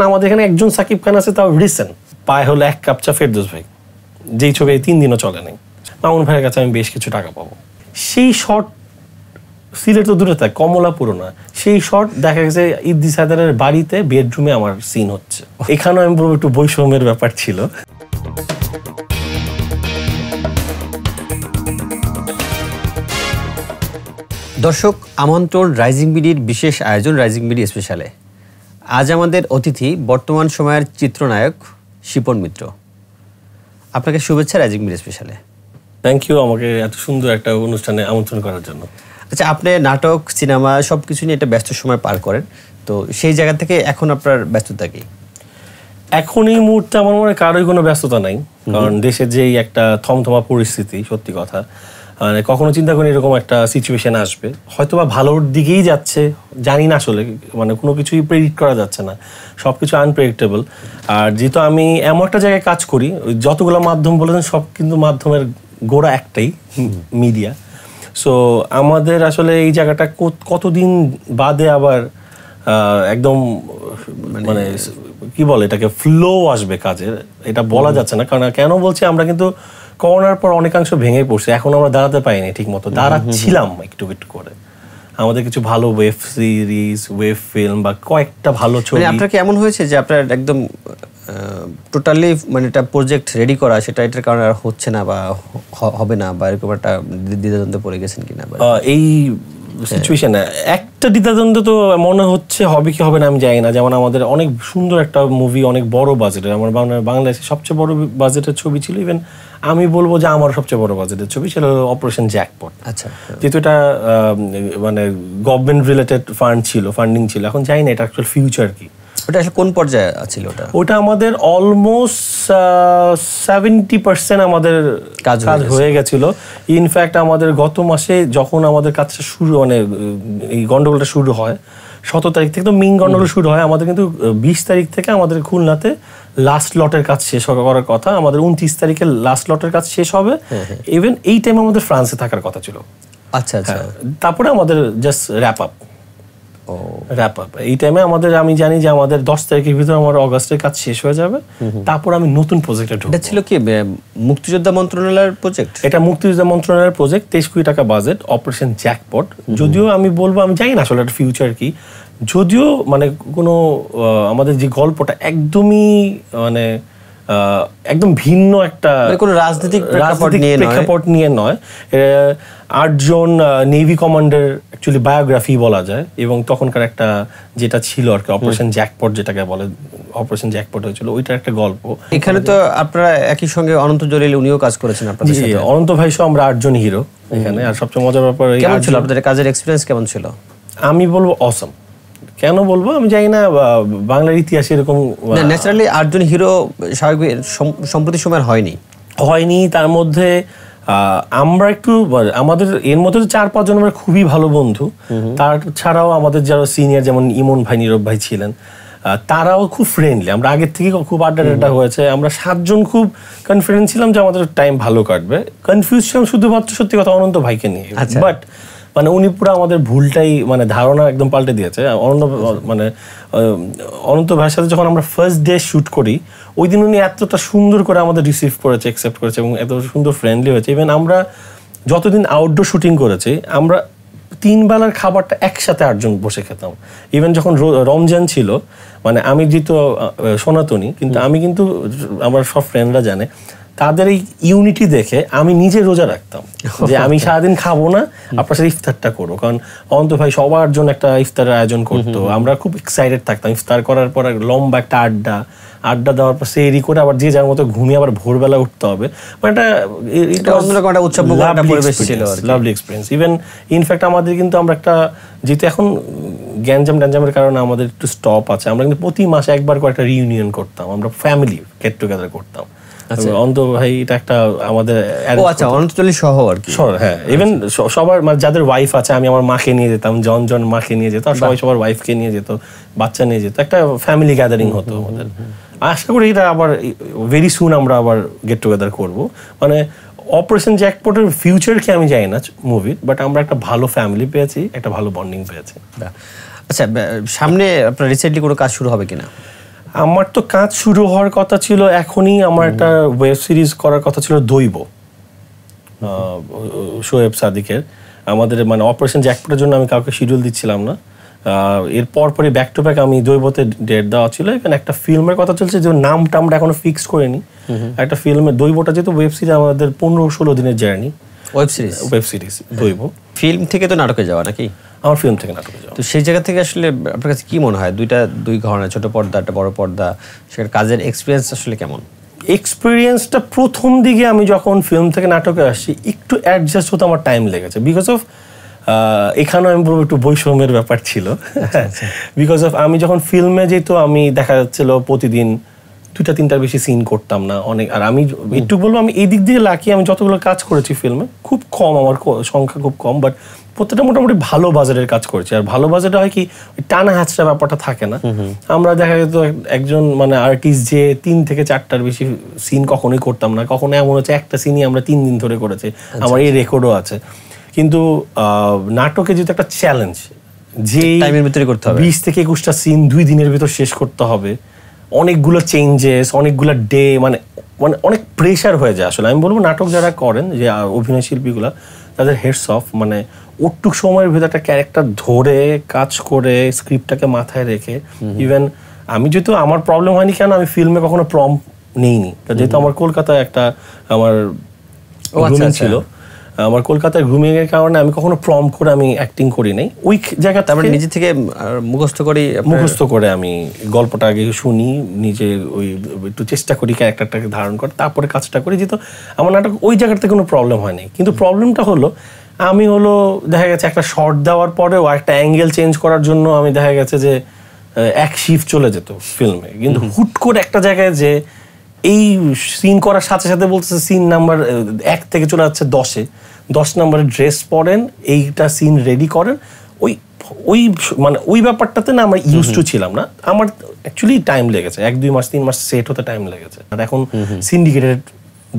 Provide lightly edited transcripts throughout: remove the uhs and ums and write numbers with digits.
আমাদের এখানে একজন সাকিব খান আছে, তাও রিসেন্ট, পায়ে হলো 1 কাপ চা ফেরদৌস ভাই, যেই ছবি 3 দিনও চলে নাই। মামুন ভাইয়ের কাছে আমি বেশ কিছু টাকা পাবো। সেই শট সিলেট তো দূরে থাকে, কমলাপুরও না, সেই শট দেখা গেছে ইদ্রিস হায়দারের বাড়িতে বেডরুমে আমার সিন হচ্ছে। এখানেও আমি বলবো একটু বৈষম্যের ব্যাপার ছিল। দর্শক, আমন্ত্রণ রাইজিং বিডির বিশেষ আয়োজন রাইজিং বিডি স্পেশালে। আজ আমাদের অতিথি বর্তমান সময়ের চিত্রনায়ক শিপন মিত্র। আপনাকে শুভেচ্ছা রাইজিং বিডি স্পেশালে। থ্যাংক ইউ আমাকে এত সুন্দর একটা অনুষ্ঠানে আমন্ত্রণ করার জন্য। আচ্ছা, আপনি নাটক, সিনেমা সব কিছু নিয়ে একটা ব্যস্ত সময় পার করেন, তো সেই জায়গা থেকে এখন আপনার ব্যস্ততা কি? এখন এই মুহূর্তে আমার মনে হয় কারোই কোনো ব্যস্ততা নাই, কারণ দেশের যেই একটা থমথমা পরিস্থিতি, সত্যি কথা মানে কখনো চিন্তা করি এরকম একটা সিচুয়েশন আসবে, হয়তো বা ভালোর দিকেই যাচ্ছে, জানি না আসলে, মানে কোনো কিছুই প্রেডিক্ট করা যাচ্ছে না, সব কিছু আনপ্রেডিক্টেবল। আর যেহেতু আমি এমন একটা জায়গায় কাজ করি, যতগুলো মাধ্যম বলেছেন সব কিন্তু মাধ্যমের গোড়া একটাই, মিডিয়া। সো আমাদের আসলে এই জায়গাটা কতদিন বাদে আবার একদম মানে কি বলে এটাকে ফ্লো আসবে কাজের, এটা বলা যাচ্ছে না। কারণ কেন বলছি, আমরা কিন্তু করোনার পর অনেকাংশ ভেঙে পড়ছে, এখন আমরা দাঁড়াতে পারিনি ঠিক মতো, দাঁড়াচ্ছিলাম একটু একটু করে। আমাদের কিছু ভালো ওয়েব সিরিজ, ওয়েব ফিল্ম বা কয়েকটা ভালো ছবি। আপনার কি এমন হয়েছে যে আপনার একদম টোটালি মানে একটা প্রজেক্ট রেডি করা, সেটা এটার কারণে আর হচ্ছে না বা হবে না, বা এরকম একটা দ্বিধাদ্বন্দ্বে পড়ে গেছেন কিনা? এই সিচুয়েশনে একটা দ্বিধাদ্বন্দ্ব তো মনে হচ্ছে, হবে কি হবে না আমি জানি না। যেমন আমাদের অনেক সুন্দর একটা মুভি, অনেক বড় বাজেটের, আমার বাংলাদেশের সবচেয়ে বড় বাজেটের ছবি ছিল, ইভেন আমি বলবো যে আমার সবচেয়ে বড় বাজেটের ছবি ছিল অপারেশন জ্যাকপট। আচ্ছা, যেহেতু এটা মানে গভর্নমেন্ট রিলেটেড ফান্ডিং ছিল, এখন জানি না এটা অ্যাকচুয়াল ফিউচার কি। ওটা আসলে কোন পর্যায়ে ছিল? ওটা আমাদের অলমোস্ট 70% আমাদের কাজ হয়ে গেছিল। ইনফ্যাক্ট আমাদের গত মাসে যখন আমাদের কাজটা শুরু, মানে এই গন্ডগোলটা শুরু হয় 17 তারিখ থেকে, তো মেইন গন্ডগোল শুরু হয় আমাদের কিন্তু 20 তারিখ থেকে আমাদের খুলনাতে লাস্ট লটের কাজ শেষ করার কথা, আমাদের 29 তারিখে লাস্ট লটের কাজ শেষ হবে। ইভেন এই টাইমে আমাদের ফ্রান্সে থাকার কথা ছিল। আচ্ছা আচ্ছা, তারপরে আমাদের জাস্ট র্যাপ আপ এই টাইমে আমাদের, আমি জানি যে আমাদের 10 তারিখের ভিতরে আমার অগাস্টের কাজ শেষ হয়ে যাবে, তারপর আমি নতুন প্রজেক্টে ঢুকবো। এটা ছিল কি মুক্তিযোদ্ধা মন্ত্রণালয়ের প্রজেক্ট? এটা মুক্তিযোদ্ধা মন্ত্রণালয়ের প্রজেক্ট, 23 কোটি টাকা বাজেট, অপারেশন জ্যাকপট। যদিও আমি বলবো, আমি জানি না আসলে এটা ফিউচার কি, যদিও মানে কোনো আমাদের যে গল্পটা একদমই মানে একদম ভিন্ন একটা, কোনো রাজনৈতিক প্রেক্ষাপট নিয়ে নয়। 8 জন নেভি কমান্ডার অ্যাকচুয়ালি বায়োগ্রাফি বলা যায়, এবং তখনকার একটা যেটা ছিল আর কি, অপারেশন জ্যাকপট যেটাকে বলে, অপারেশন জ্যাকপট হয়েছিল, ওইটার একটা গল্প। এখানে তো আপনারা একই সঙ্গে অনন্ত জলিল উনিও কাজ করেছেন আপনাদের সাথে। অনন্ত ভাই সহ আমরা 8 জন হিরো এখানে। আর সবচেয়ে মজার ব্যাপার, কেমন ছিল আপনাদের কাজের এক্সপেরিয়েন্স? কেমন ছিল? আমি বলবো অসম। কেন বলবো আমি জানি না, বাংলার ইতিহাসে এরকম ন্যাচারালি 8 জন হিরো স্বাভাবিক সম্প্রতি সময় হয়নি। তার মধ্যে আমরা একটু, আমাদের এর মধ্যে 4-5 জন আমরা খুবই ভালো বন্ধু। তার ছাড়াও আমাদের যারা সিনিয়র, যেমন ইমন ভাই, নীরব ভাই ছিলেন, তারাও খুব ফ্রেন্ডলি। আমরা আগের থেকে খুব আড্ডা হয়েছে। আমরা 7 জন খুব কনফিডেন্ট ছিলাম যে আমাদের টাইম ভালো কাটবে। কনফিউজ ছিলাম শুধুমাত্র সত্যি কথা অনন্ত ভাইকে নিয়ে, বাট মানে উনি পুরো আমাদের ভুলটাই, মানে ধারণা একদম পাল্টে দিয়েছে। অনন্ত ভাইয়ের সাথে যখন আমরা ফার্স্ট ডে শুট করি, ওই দিন উনি এতটা সুন্দর করে আমাদের রিসিভ করেছে, অ্যাকসেপ্ট করেছে, এবং এত সুন্দর ফ্রেন্ডলি হয়েছে। ইভেন আমরা যতদিন আউটডোর শুটিং করেছি, আমরা 3 বেলার খাবারটা একসাথে 8 জন বসে খেতাম। ইভেন যখন রমজান ছিল, মানে আমি যেহেতু সনাতনী, কিন্তু আমি কিন্তু, আমার সব ফ্রেন্ডরা জানে, তাদের এই ইউনিটি দেখে আমি নিজে রোজা রাখতাম যে আমি সারাদিন খাবো না, আপনার সাথে ইফতারটা করবো। কারণ অনন্ত ভাই সবার জন্য একটা ইফতারের আয়োজন করতো, আমরা খুব এক্সাইটেড থাকতাম। ইফতার করার পর লম্বা একটা আড্ডা দেওয়ার পর সেরি করে আবার যে যার মতো ঘুমিয়ে আবার ভোরবেলা উঠতে হবে, মানে লাভলি এক্সপিরিয়েন্স। ইভেন ইনফ্যাক্ট আমাদের কিন্তু, আমরা একটা, যেহেতু এখন গ্যাঞ্জামের কারণে আমাদের একটু স্টপ আছে, আমরা কিন্তু প্রতি মাসে একবার করে একটা রিইউনিয়ন করতাম, আমরা ফ্যামিলি গেট টুগেদার করতাম। অন্ত ভাই এটা একটা আমাদের সহ আর কি, হ্যাঁ। ইভেন সবার, মানে যাদের ওয়াইফ আছে, আমি আমার মাকে নিয়ে যেতাম, জন মাকে নিয়ে যেত, আর সবাই সবার ওয়াইফকে নিয়ে যেত, বাচ্চা নিয়ে যেত, একটা ফ্যামিলি গ্যাদারিং হতো আমাদের। আশা করি এটা আবার ভেরি সুন আমরা আবার গেট টুগেদার করবো। মানে অপারেশন জ্যাকপটের ফিউচার কি আমি জানি না মুভির, বাট আমরা একটা ভালো ফ্যামিলি পেয়েছি, একটা ভালো বন্ডিং পেয়েছি। আচ্ছা, সামনে আপনার রিসেন্টলি কোনো কাজ শুরু হবে কিনা? আমার তো কাজ শুরু হওয়ার কথা ছিল এখনই। আমার একটা ওয়েব সিরিজ করার কথা ছিল দৈব, শোয়েব সাদিকের। আমাদের মানে অপারেশন জ্যাকপটের জন্য আমি কাউকে শিডিউল দিচ্ছিলাম না। এর পরপরই ব্যাক টু ব্যাক আমি দৈবতে ডেট দেওয়া ছিল। এখানে একটা ফিল্মের কথা চলছে যে নাম টামটা এখনো ফিক্স করিনি। একটা ফিল্মের দৈবটা যেহেতু ওয়েব সিরিজ, আমাদের 15-16 দিনের জার্নি। ওয়েব সিরিজ দৈব। ফিল্ম থেকে তো নাটকে যাওয়া নাকি? আমার ফিল্ম থেকে নাটকে যাওয়া। তো সেই জায়গা থেকে আসলে আপনার কাছে কি মনে হয়, দুই ঘরানা, ছোট পর্দা একটা বড় পর্দা, সেখানে কাজের এক্সপিরিয়েন্স আসলে কেমন? এক্সপিরিয়েন্সটা প্রথম দিকে আমি যখন ফিল্ম থেকে নাটকে আসছি একটু অ্যাডজাস্ট হতে আমার টাইম লেগেছে, বিকজ অফ এখানেও আমি বলবো একটু বৈষম্যের ব্যাপার ছিল। বিকজ অফ আমি যখন ফিল্মে যেত আমি দেখা যাচ্ছিল প্রতিদিন 2-3টার বেশি সিন করতাম না অনেক। আর আমি একটু বলবো আমি এই দিক দিয়ে লাকি, আমি যতগুলো কাজ করেছি ফিল্মে খুব কম, আমার সংখ্যা খুব কম, বাট প্রত্যেকটা মোটামুটি ভালো বাজারের কাজ করেছি। আর ভালো বাজারে হয় কি টানা হ্যাচটা ব্যাপারটা থাকে না। আমরা দেখা যেত একজন মানে আর্টিস্ট যে 3 থেকে 4টার বেশি সিন কখনোই করতাম না। কখনো এমন হচ্ছে একটা সিনই আমরা 3 দিন ধরে করেছি, আমার এই রেকর্ডও আছে। কিন্তু নাটকে যেহেতু একটা চ্যালেঞ্জ, যে 20 থেকে 21টা সিন 2 দিনের ভিতর শেষ করতে হবে, অনেকগুলো চেঞ্জেস, অনেকগুলো ডে, মানে অনেক প্রেশার হয়ে যায়। আসলে আমি বলবো নাটক যারা করেন, যে অভিনয় শিল্পীগুলা, তাদের হেডস অফ। মানে ওটুক সময়ের ভিতরে একটা ক্যারেক্টার ধরে কাজ করে স্ক্রিপ্টটাকে মাথায় রেখে, ইভেন আমি যেহেতু আমার প্রবলেম হয়নি কেন, আমি ফিল্মে কখনো প্রম্প নেইনি, যেহেতু আমার কলকাতায় একটা আমার গ্রুমিং ছিল। আমার কলকাতায় গ্রুমিং এর কারণে আমি কখনো প্রম্প করে আমি অ্যাক্টিং করি নাই। ওই জায়গাটা আমরা নিজে থেকে মুখস্থ করে আমি গল্পটা আগে শুনি, নিজে ওই একটু চেষ্টা করি ক্যারেক্টারটাকে ধারণ করে, তারপরে কাজটা করি। যেহেতু আমার নাটক ওই জায়গাতে কোনো প্রবলেম হয়নি। কিন্তু প্রবলেমটা হলো আমি দেখা গেছে একটা শর্ট দেওয়ার পরেও একটা অ্যাঙ্গেল চেঞ্জ করার জন্য আমি দেখা গেছে যে এক শিফট চলে যেত ফিল্মে। কিন্তু হুট করে একটা জায়গায় যে এই সিন করার সাথে সাথে বলতেছে সিন নাম্বার 1 থেকে চলে যাচ্ছে 10 নম্বরের ড্রেস পরেন, এইটা সিন রেডি করেন। ওই মানে ওই ব্যাপারটাতে না আমরা ইউজ টু ছিলাম না। আমার অ্যাকচুয়ালি টাইম লেগেছে 1-2 মাস 3 মাস সেট হতে টাইম লেগেছে। আর এখন সিন্ডিকেটেড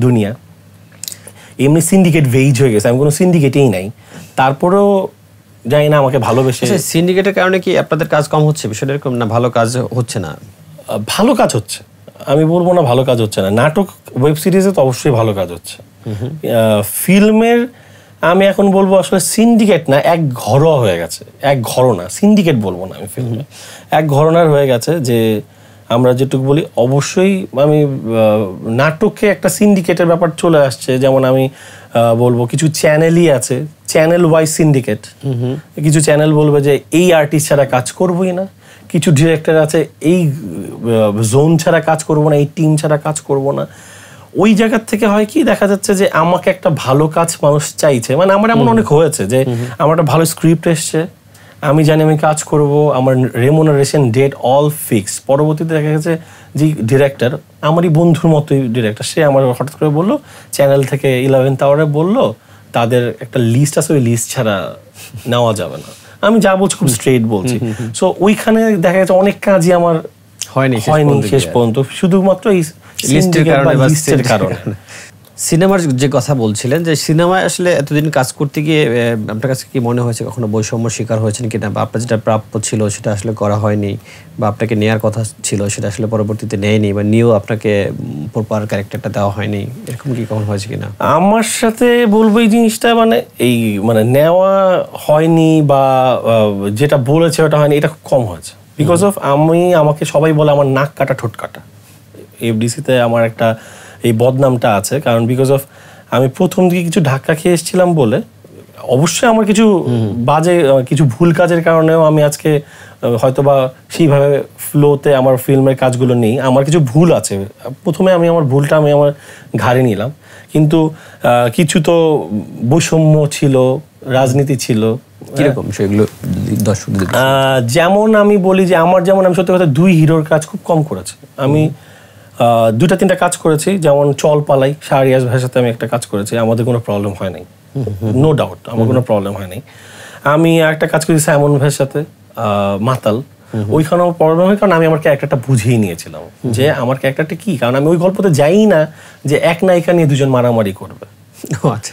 দুনিয়া, এমনি সিন্ডিকেট ভেইজ হয়ে গেছে, আমি কোনো সিন্ডিকেটেই নাই। তারপরেও জানি না আমাকে ভালোবেসে। সিন্ডিকেটের কারণে কি আপনাদের কাজ কম হচ্ছে বিষয়টা এরকম, না ভালো কাজ হচ্ছে না? ভালো কাজ হচ্ছে, আমি বলবো না ভালো কাজ হচ্ছে না। নাটক ওয়েব সিরিজে তো অবশ্যই ভালো কাজ হচ্ছে। ফিল্মের আমি এখন বলবো আসলে সিন্ডিকেট না, এক ঘরোয়া হয়ে গেছে। এক ঘরনা, সিন্ডিকেট বলবো না আমি ফিল্মে, এক ঘরনার হয়ে গেছে। যে আমরা যেটুকু বলি অবশ্যই আমি নাটকে একটা সিন্ডিকেটের ব্যাপার চলে আসছে। যেমন আমি বলবো কিছু চ্যানেলই আছে, চ্যানেল ওয়াইজ সিন্ডিকেট। কিছু চ্যানেল বলবে যে এই আর্টিস্ট ছাড়া কাজ করবোই না, কিছু ডিরেক্টর আছে এই জোন ছাড়া কাজ করবো না, এই টিম ছাড়া কাজ করবো না। ওই জায়গার থেকে হয় কি দেখা যাচ্ছে যে আমাকে একটা ভালো কাজ মানুষ চাইছে। মানে আমার এমন অনেক হয়েছে যে আমার একটা ভালো স্ক্রিপ্ট এসছে, আমি জানি আমি কাজ করব, আমার রেমুনারেশন ডেট অল ফিক্স। পরবর্তীতে দেখা গেছে যে ডিরেক্টর আমারই বন্ধুর মতোই ডিরেক্টর, সে আমার হঠাৎ করে বললো চ্যানেল থেকে 11th আওয়ারে বললো তাদের একটা লিস্ট আছে, ওই লিস্ট ছাড়া নেওয়া যাবে না। আমি যা বলছি খুব স্ট্রেট বলছি। সো ওইখানে দেখা যাচ্ছে অনেক কাজই আমার হয়নি শেষ পর্যন্ত, শুধুমাত্র এই লিস্টের কারণে। সিনেমার যে কথা বলছিলেন, যে সিনেমায় আসলে এতদিন কাজ করতে গিয়ে আপনার কাছে কি মনে হয়েছে কখনো বৈষম্য শিকার হয়েছেন কিনা, বা আপনার যেটা প্রাপ্য ছিল সেটা আসলে করা হয়নি, বা আপনাকে নেয়ার কথা ছিল সেটা আসলে পরবর্তীতে নেয়নি, বা নিয়েও আপনাকে প্রপার ক্যারেক্টারটা দেওয়া হয়নি, এরকম কি কখনো হয়েছে কিনা? আমার সাথে বলবো এই জিনিসটা মানে নেওয়া হয়নি বা যেটা বলেছে ওটা হয়নি, এটা খুব কম হয়েছে। বিকজ অফ আমাকে সবাই বলে আমার নাক কাটা ঠোঁট কাটা। এফডিসিতে আমার একটা এই বদনামটা আছে, কারণ বিকজ অফ আমি প্রথম দিকে কিছু ধাক্কা খেয়ে এসেছিলাম বলে। অবশ্যই আমার কিছু বাজে কিছু ভুল কাজের কারণেও আমি আজকে হয়তোবা সেইভাবে ফ্লোতে আমার ফিল্মের কাজগুলো নেই। আমার কিছু ভুল আছে, প্রথমে আমি আমার ভুলটা আমি আমার ঘাড়ে নিলাম। কিন্তু কিছু তো বৈষম্য ছিল, রাজনীতি ছিল। কিরকম সেগুলো দর্শকদের? যেমন আমি বলি যে আমি সত্যি কথা 2 হিরোর কাজ খুব কম করেছি। আমি 2-3টা কাজ করেছি, যেমন চল পালাই শাহরিয়াজ ভাইয়ের সাথে আমি একটা কাজ করেছি, আমাদের কোনো প্রবলেম হয় নাই, নো ডাউট আমার কোনো প্রবলেম হয় নাই। আমি একটা কাজ করেছি সাইমন ভাইয়ের সাথে মাতাল, ওইখানেও প্রবলেম হয় কারণ আমি আমার ক্যারেক্টারটা বুঝিয়ে নিয়েছিলাম যে আমার ক্যারেক্টারটা কি। কারণ আমি ওই গল্পতে যাই না যে এক নায়িকা নিয়ে 2জন মারামারি করবে।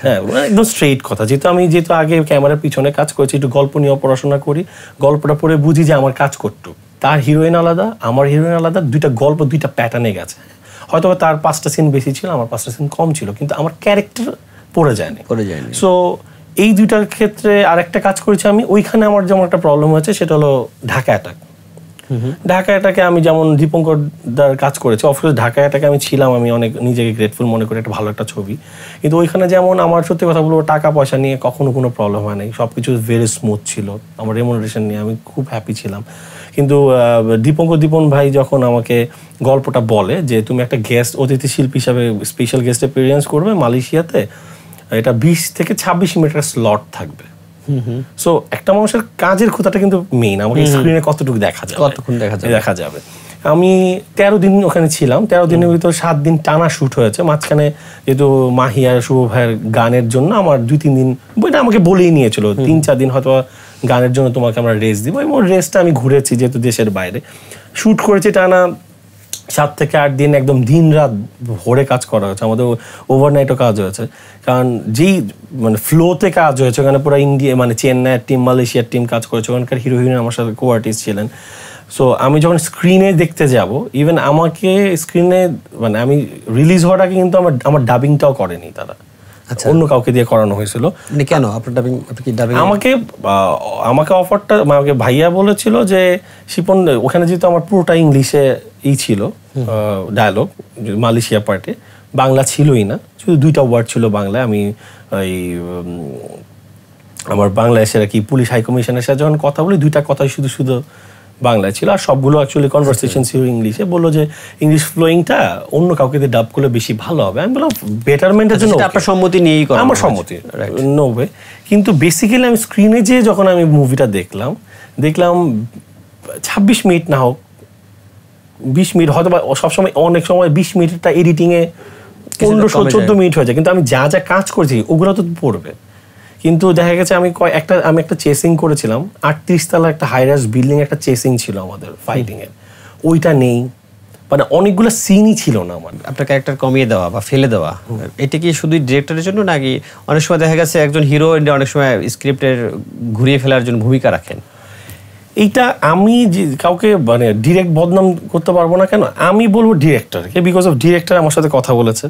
হ্যাঁ, একদম স্ট্রেইট কথা। যেহেতু আগে ক্যামেরার পিছনে কাজ করেছি, একটু গল্প নিয়ে পড়াশোনা করি, গল্পটা পড়ে বুঝি যে আমার কাজ করতো তার হিরোইন আলাদা, আমার হিরোইন আলাদা, দুইটা গল্প দুইটা প্যাটার্নে গেছে। হয়তো তার 5টা সিন বেশি ছিল, আমার 5টা সিন কম ছিল, কিন্তু আমার ক্যারেক্টার পড়ে যায়নি। সো এই দুইটার ক্ষেত্রে আরেকটা কাজ করেছি আমি। ওইখানে আমার যেমন একটা প্রবলেম হয়েছে সেটা হলো ঢাকা অ্যাটাক। ঢাকা অ্যাটাকে আমি যেমন দীপঙ্কর দার কাজ করেছি, অফকোর্স ঢাকা অ্যাটাকে আমি ছিলাম, আমি অনেক নিজেকে গ্রেটফুল মনে করি, একটা ভালো একটা ছবি। কিন্তু ওইখানে যেমন আমার সত্যি কথা বলবো টাকা পয়সা নিয়ে কখনো কোনো প্রবলেম হয় নাই, সব কিছু ভেরি স্মুথ ছিল, আমার রেমুনারেশন নিয়ে আমি খুব হ্যাপি ছিলাম। কিন্তু দীপন ভাই যখন আমাকে গল্পটা বলে যে তুমি একটা গেস্ট অতিথি শিল্পী হিসাবে স্পেশাল গেস্ট এপিয়ারেন্স করবে মালয়েশিয়াতে, এটা 20 থেকে 26 মিনিটের স্লট থাকবে। সো একটা মানুষের কাজের কথাটা কিন্তু মেইন, আমাকে স্ক্রিনে কতটুকু দেখা যাবে। আমি 13 দিন ওখানে ছিলাম। 13 দিনের ভিতর 7 দিন টানা শ্যুট হয়েছে। মাঝখানে যেহেতু মাহি আর শুভ ভাইয়ের গানের জন্য আমার 2-3 দিন, বইটা আমাকে বলেই নিয়েছিল 3-4 দিন হয়তো গানের জন্য তোমাকে আমরা রেস্ট দিব, এবং রেস্টটা আমি ঘুরেছি যেহেতু দেশের বাইরে। শ্যুট করেছি টানা 7 থেকে 8 দিন, একদম দিন রাত ভোরে কাজ করা হয়েছে, আমাদের ওভারনাইটও কাজ হয়েছে। কারণ যেই মানে ফ্লোতে কাজ হয়েছে ওখানে পুরো ইন্ডিয়া মানে চেন্নাইয়ের টিম, মালয়েশিয়ার টিম কাজ করেছে, ওখানকার হিরো হিরোইন আমার সাথে কো আর্টিস্ট ছিলেন। সো আমি যখন স্ক্রিনে দেখতে যাব, ইভেন আমাকে স্ক্রিনে মানে আমি রিলিজ হওয়ার আগে কিন্তু আমার ডাবিংটাও করেনি তারা, অন্য কাউকে দিয়ে করানো হয়েছিল। কেন আপনার ডাবিং? আমাকে অফারটা আমাকে ভাইয়া বলেছিল যে শিপন ওখানে যেহেতু আমার পুরোটা ইংলিশে ছিল ডায়ালগ, মালয়েশিয়া পার্টে বাংলা ছিলই না, শুধু 2টা ওয়ার্ড ছিল বাংলায়। আমি এই আমার বাংলাদেশের কি পুলিশ হাই কমিশনের সাথে যখন কথা বলি 2টা কথাই শুধু বাংলায় ছিল, আর সবগুলো অ্যাকচুয়ালি কনভারসেশন ছিল ইংলিশে। বললো যে ইংলিশ ফ্লোয়িংটা অন্য কাউকে দিয়ে ডাব করলে বেশি ভালো হবে। আমি বললাম বেটারমেন্টের জন্য আপনার সম্মতি নিয়েই করা, আমার সম্মতি নো ওয়ে। কিন্তু বেসিক্যালি আমি স্ক্রিনে যে যখন আমি মুভিটা দেখলাম 26 মিনিট না হোক 20 মিনিট, হয়তো সবসময় অনেক সময় 20 মিনিটটা এডিটিংয়ে 15-14 মিনিট হয়ে যায়, কিন্তু আমি যা যা কাজ করছি ওগুলো তো পড়বে। কিন্তু দেখা গেছে আমি একটা চেসিং করেছিলাম, 38 তলা একটা হাইরাইজ বিল্ডিং, একটা চেসিং ছিল আমাদের ফাইটিং এর, ওইটা নেই, মানে অনেকগুলো সিনই ছিল না আমার। আপনার ক্যারেক্টার কমিয়ে দেওয়া বা ফেলে দেওয়া, এটা কি শুধু ডিরেক্টরের জন্য নাকি অনেক সময় দেখা গেছে একজন হিরো অনেক সময় স্ক্রিপ্টের ঘুরিয়ে ফেলার জন্য ভূমিকা রাখেন? এইটা আমি কাউকে মানে ডিরেক্ট বদনাম করতে পারবো না, কেন আমি বলবো ডিরেক্টরকে, বিকজ অফ ডিরেক্টর আমার সাথে কথা বলেছে,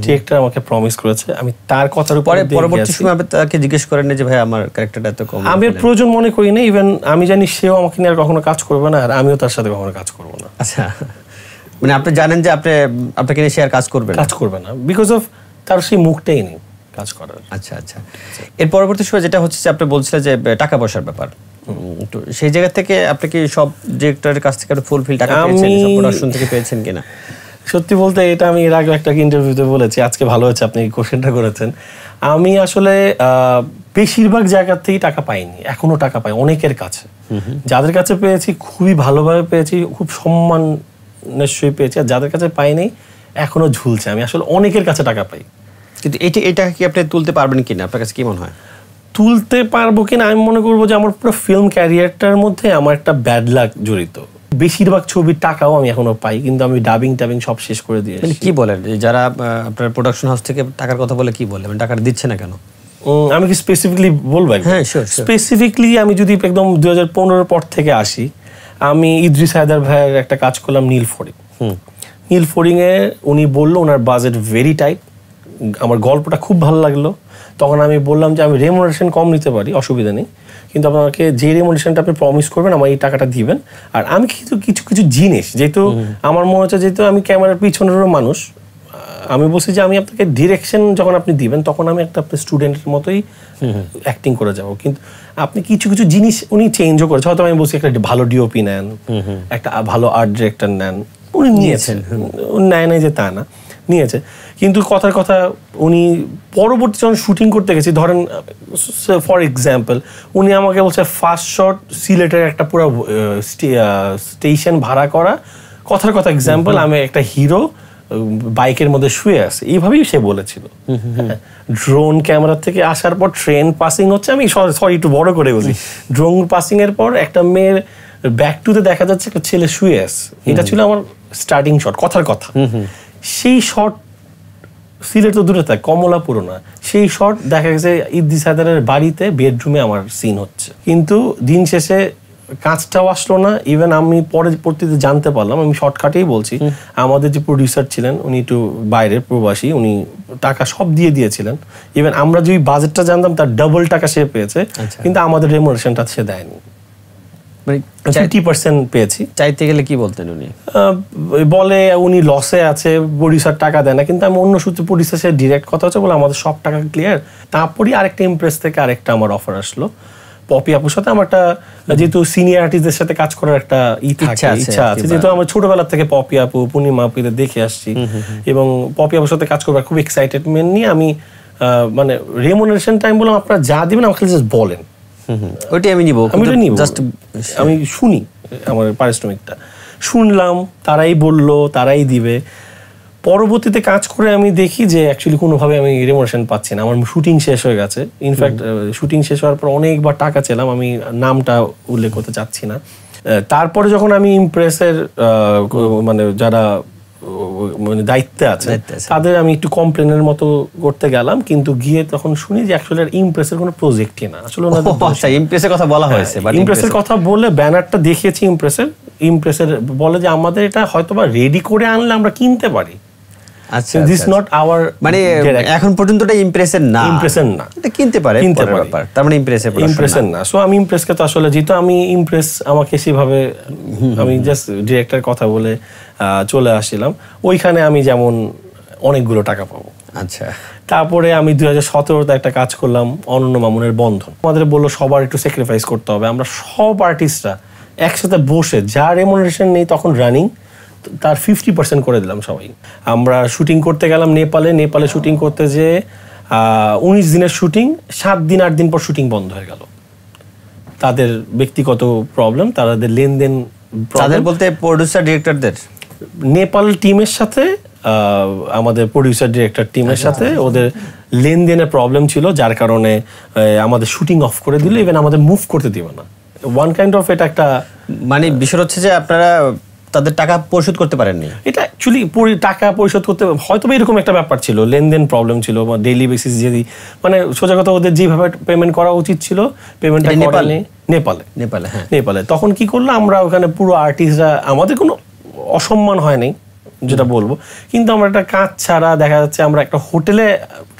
ডিরেক্টর আমাকে প্রমিস করেছে, আমি তার কথার উপরে পরবর্তী সময় তাকে জিজ্ঞেস করেন না যে ভাই আমার ক্যারেক্টারটা এত কম? আমি প্রয়োজন মনে করি না, ইভেন আমি জানি সেও আমাকে নিয়ে আর কখনো কাজ করবে না, আর আমিও তার সাথে কখনো কাজ করবো না। আচ্ছা, মানে আপনি জানেন যে আপনাকে নিয়ে সে আর কাজ করবে না, বিকজ অফ তার সেই মুখটাই নেই কাজ করার। আচ্ছা, এর পরবর্তী সময় যেটা হচ্ছে যে আপনি বলছিলেন যে টাকা পয়সার ব্যাপার, তো সেই জায়গা থেকে আপনি কি সব ডিরেক্টরের কাছ থেকে ফুলফিল টাকা পেয়েছেন, সব প্রোডাকশন থেকে পেয়েছেন কিনা? সত্যি বলতে এটা আমি এর আগে একটা ইন্টারভিউতে বলেছি, আজকে ভালো হচ্ছে আপনি কোশ্চেনটা করেছেন। আমি আসলে বেশিরভাগ জায়গা থেকেই টাকা পাইনি, এখনো টাকা পাই অনেকের কাছে, যাদের কাছে পেয়েছি খুবই ভালোভাবে পেয়েছি, খুব সম্মান নিশ্চয়ই পেয়েছি, আর যাদের কাছে পাইনি এখনো ঝুলছে। আমি আসলে অনেকের কাছে টাকা পাই, কিন্তু এটা কি আপনি তুলতে পারবেন কিনা, আপনার কাছে কি মনে হয়? তুলতে পারবো কিনা আমি মনে করবো যে আমার পুরো ফিল্ম ক্যারিয়ারটার মধ্যে আমার একটা ব্যাড লাক জড়িত। বেশিরভাগ ছবির টাকাও আমি এখনো পাই, কিন্তু আমি ডাবিং সব শেষ করে দিয়ে। কি বলেন যারা আপনার প্রোডাকশন হাউস থেকে টাকার কথা বলে, কি বলে টাকাটা দিচ্ছে না কেন? আমি কি স্পেসিফিকলি বলবো? হ্যাঁ, শিওর। স্পেসিফিকলি আমি যদি একদম 2015 পর থেকে আসি, আমি ইদ্রিস হায়দার ভাইয়ের একটা কাজ করলাম নীল ফড়িংয়ে। উনি বললো ওনার বাজেট ভেরি টাইট, আমার গল্পটা খুব ভালো লাগলো। তখন আমি বললাম যে আমি রেমুনারেশন কম নিতে পারি, অসুবিধা নেই, কিন্তু আপনাকে যে রেমুনারেশনটা আপনি প্রমিস করবেন আমার এই টাকাটা দিবেন। আর আমি কিন্তু কিছু জিনিস, যেহেতু আমার মনে হচ্ছে যেহেতু আমি ক্যামেরার পিছনেরও মানুষ, আমি বলছি যে আমি আপনাকে ডিরেকশন যখন আপনি দিবেন তখন আমি একটা আপনার স্টুডেন্টের মতোই অ্যাক্টিং করে যাবো, কিন্তু আপনি কিছু জিনিস উনি চেঞ্জও করেছে। হয়তো আমি বলছি একটা ভালো ডিওপি নেন, একটা ভালো আর্ট ডিরেক্টর নেন, উনি নিয়েছেন, নেয় নাই যে তা না, নিয়েছে। কিন্তু কথার কথা উনি পরবর্তী যখন শুটিং করতে গেছি, ধরেন ফর এক্সাম্পল উনি আমাকে বলছে ফার্স্ট শট সিলেটের একটা পুরো স্টেশন ভাড়া করা, কথার কথা এক্সাম্পল আমি একটা হিরো বাইকের মধ্যে শুয়ে আছে, এইভাবেই সে বলেছিল। ড্রোন ক্যামেরা থেকে আসার পর ট্রেন পাসিং হচ্ছে, আমি সরি একটু বড় করে বলছি, ড্রোন পাসিং এর পর একটা মেয়ের ব্যাক টুতে দেখা যাচ্ছে একটা ছেলে শুয়ে আছে, এটা ছিল আমার স্টার্টিং শট, কথার কথা। সেই শট সিলেট তো দূরে থাকে, কমলাপুরও না, সেই শট দেখা গেছে ইদ্রিস হায়দারের বাড়িতে বেডরুমে আমার সিন হচ্ছে। কিন্তু দিন শেষে কাজটাও আসলো না। ইভেন আমি পরবর্তীতে জানতে পারলাম, আমি শর্টকাটেই বলছি, আমাদের যে প্রডিউসার ছিলেন উনি একটু বাইরের প্রবাসী, উনি টাকা সব দিয়ে দিয়েছিলেন। ইভেন আমরা যে বাজেটটা জানতাম তার ডাবল টাকা সে পেয়েছে, কিন্তু আমাদের রেমুনারেশনটা সে দেয়নি। 50% পেয়েছি। চাইতে গেলে কি বলতেন উনি? বলে উনি লসে আছে, প্রডিউসার টাকা দেয় না। কিন্তু আমি অন্য সূত্রে প্রডিউসার সে ডিরেক্ট কথা হচ্ছে, বলে আমাদের সব টাকা ক্লিয়ার। তারপরই আরেকটা ইমপ্রেস থেকে আরেকটা আমার অফার আসলো, পপি আপুর সাথে আমার একটা, যেহেতু সিনিয়র আর্টিস্টদের সাথে কাজ করার একটা ইচ্ছা আছে, যেহেতু আমার ছোটবেলা থেকে পপি আপু, পূর্ণিমা আপুদের দেখে আসছি এবং পপি আপুর সাথে কাজ করবার খুব এক্সাইটেডমেন্ট নিয়ে আমি মানে রেমুনারেশন টাইম বললাম আপনারা যা দিবেন আমাকে জাস্ট বলেন, ওইটাই আমি নিব, আমি শুনি আমার পারিশ্রমিকটা। শুনলাম, তারাই বললো তারাই দিবে। পরবর্তীতে কাজ করে আমি দেখি যে অ্যাকচুয়ালি কোনোভাবে আমি রেমুনারেশন পাচ্ছি না। আমার শুটিং শেষ হয়ে গেছে। ইনফ্যাক্ট শুটিং শেষ হওয়ার পর অনেকবার টাকা চেলাম, আমি নামটা উল্লেখ করতে চাচ্ছি না। তারপরে যখন আমি ইমপ্রেসের মানে যারা মানে দায়িত্বে আছে তাদের আমি একটু কমপ্লেনের মতো করতে গেলাম, কিন্তু গিয়ে তখন শুনি যে অ্যাকচুয়ালি ইমপ্রেসের কোনো প্রজেক্টই না। আসলে ইমপ্রেসের কথা বলা হয়েছে, ইমপ্রেসের কথা বলে ব্যানারটা দেখিয়েছি ইমপ্রেসের বলে যে আমাদের এটা হয়তোবা রেডি করে আনলে আমরা কিনতে পারি। আচ্ছা, দিস নট আওয়ার, মানে এখন পর্যন্ত এটা ইমপ্রেসের না, এটা কিনতে পারে, তার মানে ইমপ্রেসের না। সো আমি ইমপ্রেসকে তো আসলে, যেহেতু আমি ইমপ্রেস আমাকে সেভাবে আমি জাস্ট ডিরেক্টর কথা বলে চলে আসছিলাম, ওইখানে আমি যেমন অনেকগুলো টাকা পাবো। আচ্ছা, তারপরে আমি 2017-তে একটা কাজ করলাম, অনন্য মামুনের বন্ধন। আমাদের বললো সবার একটু স্যাক্রিফাইস করতে হবে। আমরা সব আর্টিস্টরা একসাথে বসে, যা রেমুনারেশন নেই তখন রানিং, তার 50% করে দিলাম সবাই। আমরা শুটিং করতে গেলাম নেপালে শুটিং করতে, যে 19 দিনের শুটিং, 7 দিন 8 দিন পর শুটিং বন্ধ হয়ে গেল। তাদের ব্যক্তিগত প্রবলেম, তাদের লেনদেন, তাদের বলতে প্রোডিউসার ডিরেক্টরদের, নেপাল টিমের সাথে আমাদের প্রোডিউসার ডিরেক্টর টিমের সাথে ওদের লেনদেনের প্রবলেম ছিল, যার কারণে আমাদের শুটিং অফ করে দিল, ইভেন আমাদের মুভ করতে দিবে না। ওয়ান কাইন্ড অফ, এটা একটা মানে বিষয় হচ্ছে যে আপনারা তাদের টাকা পরিশোধ করতে পারেননি। এটা অ্যাকচুয়ালি টাকা পরিশোধ করতে হয়তো এরকম একটা ব্যাপার ছিল, লেনদেন প্রবলেম ছিল, ডেইলি বেসিস যদি মানে সোজা কথা ওদের যেভাবে পেমেন্ট করা উচিত ছিল পেমেন্টটা নেপালে। তখন কি করলো, আমরা ওখানে পুরো আর্টিস্টরা, আমাদের কোনো অসম্মান হয় নাই যেটা বলবো, কিন্তু আমরা একটা কাজ ছাড়া দেখা যাচ্ছে আমরা একটা হোটেলে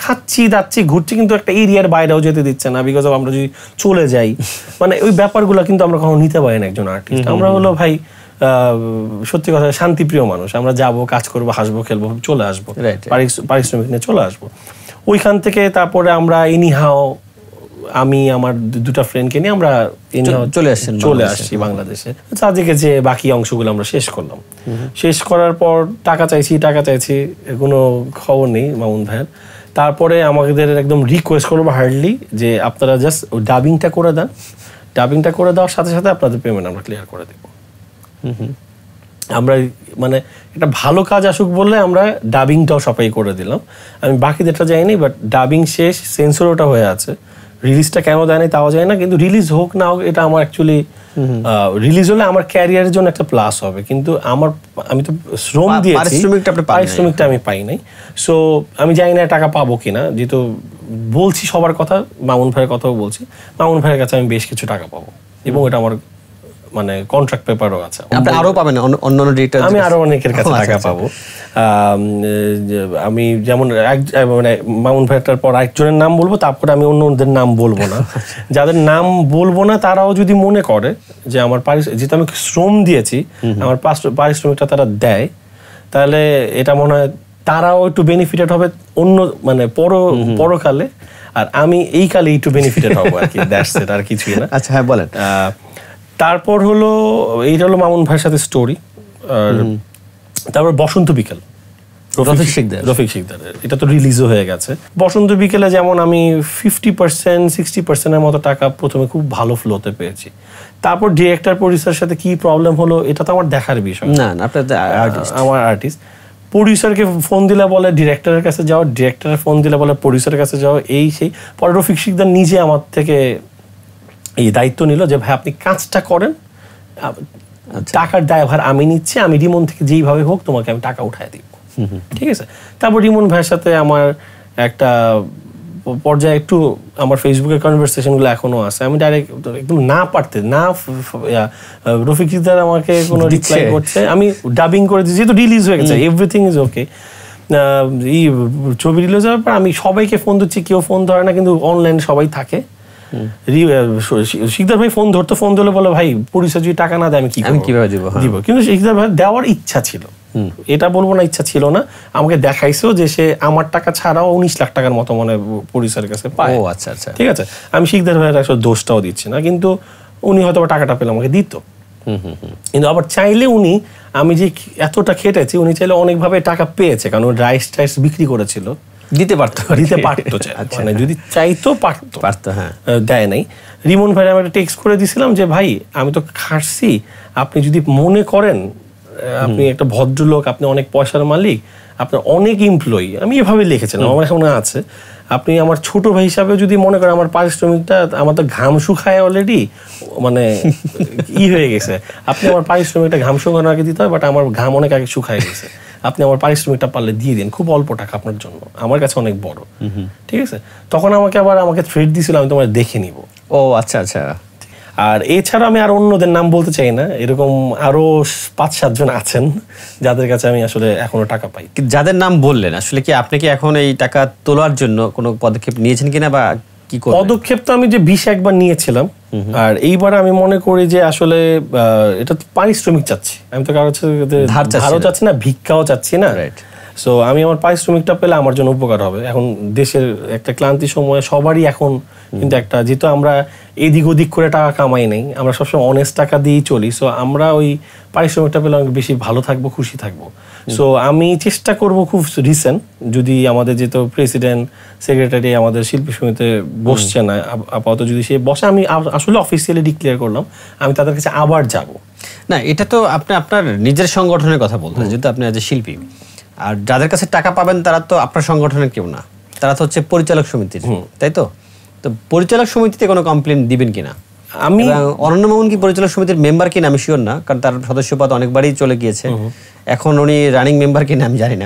খাচ্ছি যাচ্ছি ঘুরছি, কিন্তু একটা এরিয়ার বাইরেও যেতে দিচ্ছে না, বিকজ আমরা যদি চলে যাই মানে ওই ব্যাপারগুলো কিন্তু আমরা কখনো নিতে পারি না একজন আর্টিস্ট। আমরা হলো ভাই সত্যি কথা শান্তিপ্রিয় মানুষ, আমরা যাবো, কাজ করবো, হাসবো, খেলবো, চলে আসবো, পারিশ্রমিক নিয়ে চলে আসবো। ওইখান থেকে তারপরে আমরা এনিহাও, আমি আমার দুটা ফ্রেন্ডকে নিয়ে আমরা চলে আসছি বাংলাদেশে। চারদিকে যে বাকি অংশগুলো আমরা শেষ করলাম। শেষ করার পর টাকা চাইছি, কোনো খবর নেই মামুন ভাইয়ের। তারপরে আমাদের একদম রিকোয়েস্ট করবো হার্ডলি যে আপনারা জাস্ট ডাবিংটা করে দেন, ডাবিংটা করে দেওয়ার সাথে সাথে আপনাদের পেমেন্ট আমরা ক্লিয়ার করে দেবো। আমরা মানে একটা ভালো কাজ আসুক বললে আমরা ডাবিংটাও সবাই করে দিলাম। আমি বাকিদেরটা যাইনি, বাট ডাবিং শেষ, সেন্সরটা হয়ে আছে। রিলিজটা কেন দেয় নাই তাও যায় না, কিন্তু রিলিজ হোক না হোক এটা আমার অ্যাকচুয়ালি রিলিজ হলে আমার ক্যারিয়ারের জন্য একটা প্লাস হবে, কিন্তু আমি তো শ্রম দিয়েছি, পারিশ্রমিকটা আমি পাই নাই। সো আমি জানি না টাকা পাবো কিনা, যেহেতু বলছি সবার কথা, মামুন ভাইয়ের কথাও বলছি, মামুন ভাইয়ের কাছে আমি বেশ কিছু টাকা পাবো এবং এটা আমার মানে কন্ট্রাক্ট পেপারও আছে। আপনি আরো পাবেন অন্যান্য ডিরেক্টর, আমি আরো অনেকের কাছে টাকা পাবো। আমি যেমন মানে মামুন ভাইটার পর একজনের নাম বলবো, তারপরে আমি অন্যদের নাম বলবো না। যাদের নাম বলবো না তারাও যদি মনে করে যে আমার যেহেতু আমি শ্রম দিয়েছি, আমার পারিশ্রমিকটা তারা দেয়, তাহলে এটা মনে হয় তারাও একটু বেনিফিটেড হবে অন্য মানে পরকালে, আর আমি এই কালে একটু বেনিফিটেড হবো আর কি। দ্যাটস ইট, আর কিছুই না। আচ্ছা, হ্যাঁ বলেন। তারপর হলো এইটা হলো মামুন ভাইয়ের সাথে স্টোরি। আর তারপর বসন্ত বিকেল, রফিক শিকদারের, এটা তো রিলিজও হয়ে গেছে। বসন্ত বিকেলে যেমন আমি 50% 60% মতো টাকা প্রথমে খুব ভালো ফ্লোতে পেয়েছি। তারপর ডিরেক্টর প্রডিউসারের সাথে কি প্রবলেম হলো এটা তো আমার দেখার বিষয় না, আমার আর্টিস্ট। প্রডিউসারকে ফোন দিলে বলে ডিরেক্টরের কাছে যাও, ডিরেক্টরের ফোন দিলে বলে প্রডিউসারের কাছে যাও, এই সেই। পরে রফিক শিকদার নিজে আমার থেকে এই দায়িত্ব নিল যে ভাই আপনি কাজটা করেন, টাকার দায়ভার আমি নিচ্ছি, আমি রিমন থেকে যেইভাবে হোক তোমাকে আমি টাকা উঠায় দিব, ঠিক আছে। তারপর রিমন ভাইয়ের সাথে আমার একটা পর্যায়ে একটু আমার ফেসবুকের কনভারসেশনগুলো এখনো আছে, আমি ডাইরেক্ট একদম না পারতে না রফিক ইকদার আমাকে কোনো রিপ্লাই করছে, আমি ডাবিং করে দিচ্ছি, যেহেতু রিলিজ হয়ে গেছে, এভরিথিং ইজ ওকে। এই ছবি রিলিজ হওয়ার পর আমি সবাইকে ফোন দিচ্ছি, কেউ ফোন ধরে না, কিন্তু অনলাইনে সবাই থাকে। শিকদার ভাই ফোন ধরতে, ফোন ধরলে বলে ভাই পরিচয় যদি টাকা না দেয় আমি কিভাবে দিব, কিন্তু শিকদার ভাই দেওয়ার ইচ্ছা ছিল, এটা বলবো না ইচ্ছা ছিল না, আমাকে দেখাইছেও যে সে আমার টাকা ছাড়াও 19 লাখ টাকার মতো মানে পরিচয়ের কাছে পায়। আচ্ছা আচ্ছা, ঠিক আছে, আমি শিকদার ভাইয়ের আসলে দোষটাও দিচ্ছি না, কিন্তু উনি হয়তো টাকাটা পেলে আমাকে দিত, কিন্তু আবার চাইলে উনি, আমি যে এতটা খেটেছি, উনি চাইলে অনেকভাবে টাকা পেয়েছে, কারণ রাইস টাইস বিক্রি করেছিল, দিতে পারতো মানে যদি চাইতো পারতো, হ্যাঁ, দেয় নাই। রিমন ভাই আমি টেক্সট করে দিছিলাম যে ভাই আমি তো খাটছি, আপনি যদি মনে করেন আপনি একটা ভদ্রলোক, আপনি অনেক পয়সার মালিক, আপনার অনেক এমপ্লয়ি, আমি এভাবে লিখেছিলাম, আমার এখন আছে, আপনি আমার ছোট ভাই হিসাবে যদি মনে করেন আমার পারিশ্রমিকটা, আমার তো ঘাম শুকায় অলরেডি, মানে হয়ে গেছে, আপনি আমার পারিশ্রমিকটা ঘাম শুকানোর আগে দিতে হয়, বাট আমার ঘাম অনেক আগে শুকায় গেছে, আপনি আমার পারিশ্রমিকটা পারলে দিয়ে দিন, খুব অল্প টাকা আপনার জন্য, আমার কাছে অনেক বড়। ঠিক আছে, তখন আমাকে থ্রেট দিয়েছিল আমি তোমার দেখে নিব। আচ্ছা আচ্ছা। আর এছাড়া আমি আর অন্যদের নাম বলতে চাই না, এরকম আরো 5-7 জন আছেন যাদের কাছে আমি আসলে এখনো টাকা পাই। যাদের নাম বললেন, আসলে কি আপনি কি এখন এই টাকা তোলার জন্য কোনো পদক্ষেপ নিয়েছেন কিনা, বা কি পদক্ষেপ? তো আমি যে 20 একবার নিয়েছিলাম, আর এইবার আমি মনে করি যে আসলে এটা পারিশ্রমিক চাচ্ছি, আমি তো কারো ধারও চাচ্ছি না, ভিক্ষাও চাচ্ছি না। সো আমি আমার পারিশ্রমিকটা পেলে আমার জন্য উপকার হবে। এখন দেশের একটা ক্লান্তি সময়ে সবারই এখন কিন্তু একটা, যেহেতু আমরা এদিক ওদিক করে টাকা কামাই নেই, আমরা সবসময় অনেস্ট টাকা দিয়েই চলি, সো আমরা ওই পারিশ্রমিকটা পেলে অনেক বেশি ভালো থাকবো, খুশি থাকবো। সো আমি চেষ্টা করব খুব রিসেন্ট, যদি আমাদের যেহেতু প্রেসিডেন্ট সেক্রেটারি আমাদের শিল্পী সমিতিতে বসছে না আপাতত, যদি সে বসে, আমি আসলে অফিসিয়ালি ডিক্লেয়ার করলাম আমি তাদের কাছে আবার যাব। না, এটা তো আপনি আপনার নিজের সংগঠনের কথা বলতেন, যেহেতু আপনি আজ শিল্পী, আর যাদের কাছে টাকা পাবেন তারা তো আপনার সংগঠনের কেউ না, তারা তো হচ্ছে পরিচালক সমিতির, তাই তো? তো পরিচালক সমিতিতে কোনো কমপ্লেন দিবেন কিনা? আমি অনন্য মামুন কি পরিচালক সমিতির মেম্বার কিনা আমি শিওর না, কারণ তার সদস্যপদ অনেকবারই চলে গিয়েছে, এখন উনি রানিং মেম্বার কিনা আমি জানি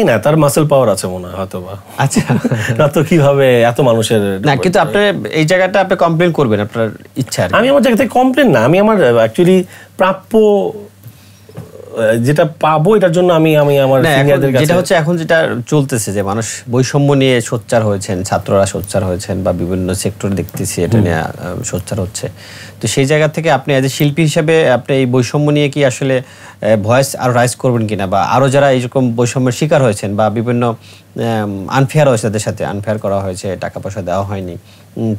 না, তার মাসেল পাওয়ার আছে মনে হয় হয়তো বা। আচ্ছা, না তো কিভাবে এত মানুষের না, কিন্তু আপনার এই জায়গাটা আপনি কমপ্লেন করবেন আপনার ইচ্ছা। আমি আমার জায়গা থেকে কমপ্লেন না, আমি আমার অ্যাকচুয়ালি প্রাপ্য যেটা পাবো এটার জন্য আমি আমার সিনিয়রদের কাছে, যেটা হচ্ছে এখন যেটা চলতেছে যে মানুষ বৈষম্য নিয়ে সোচ্চার হয়েছেন, ছাত্ররা সোচ্চার হয়েছেন, বা বিভিন্ন সেক্টর দেখতেছি এটা নিয়ে সোচ্চার হচ্ছে, তো সেই জায়গা থেকে আপনি এজ এ শিল্পী হিসেবে আপনি এই বৈষম্য নিয়ে কি আসলে ভয়েস আরো রাইজ করবেন কিনা, বা আরো যারা এইরকম বৈষম্যের শিকার হয়েছেন বা বিভিন্ন আনফেয়ার হয়েছে, তাদের সাথে আনফেয়ার করা হয়েছে, টাকা পয়সা দেওয়া হয়নি,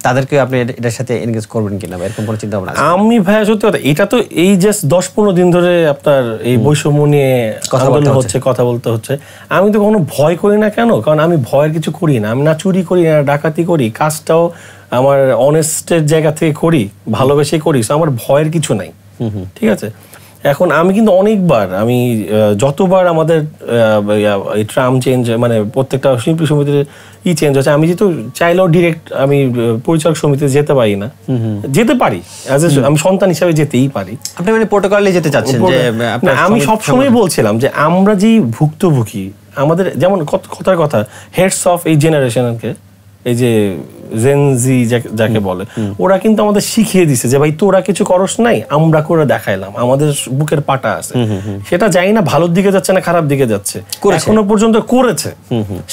তাদেরকে আপনি এটার সাথে এনগেজ করবেন কিনা, বা এরকম কোনো চিন্তা ভাবনা? আমি ভাইয়া সত্যি কথা, এটা তো এই জাস্ট 10-15 দিন ধরে আপনার এই বৈষম্য নিয়ে কথা বলতে হচ্ছে। আমি তো কোনো ভয় করি না, কেন? কারণ আমি ভয়ের কিছু করি না, আমি না চুরি করি না ডাকাতি করি, কাজটাও আমার অনেস্টের জায়গা থেকে করি, ভালোবেসে করি, আমার ভয়ের কিছু নাই। ঠিক আছে, এখন আমি কিন্তু অনেকবার, আমি যতবার আমাদের এই ট্রাম চেঞ্জ, মানে প্রত্যেকটা শিল্পী সমিতির চেঞ্জ হচ্ছে, আমি যেহেতু চাইলেও ডিরেক্ট আমি পরিচালক সমিতিতে যেতে পারি না, যেতে পারি আমি সন্তান হিসাবে যেতেই পারি। আপনি মানে প্রোটোকলে যেতে চাচ্ছেন? আমি সবসময় বলছিলাম যে আমরা যেই ভুক্তভোগী, আমাদের যেমন কথার কথা হেডস অফ এই জেনারেশনকে, এই যে জেনজি যাকে বলে, ওরা কিন্তু আমাদের শিখিয়ে দিছে যে ভাই তোরা কিছু করস নাই, আমরা করে দেখাইলাম, আমাদের বুকের পাটা আছে, সেটা জানি না ভালোর দিকে যাচ্ছে না খারাপ দিকে যাচ্ছে, এখনো পর্যন্ত করেছে,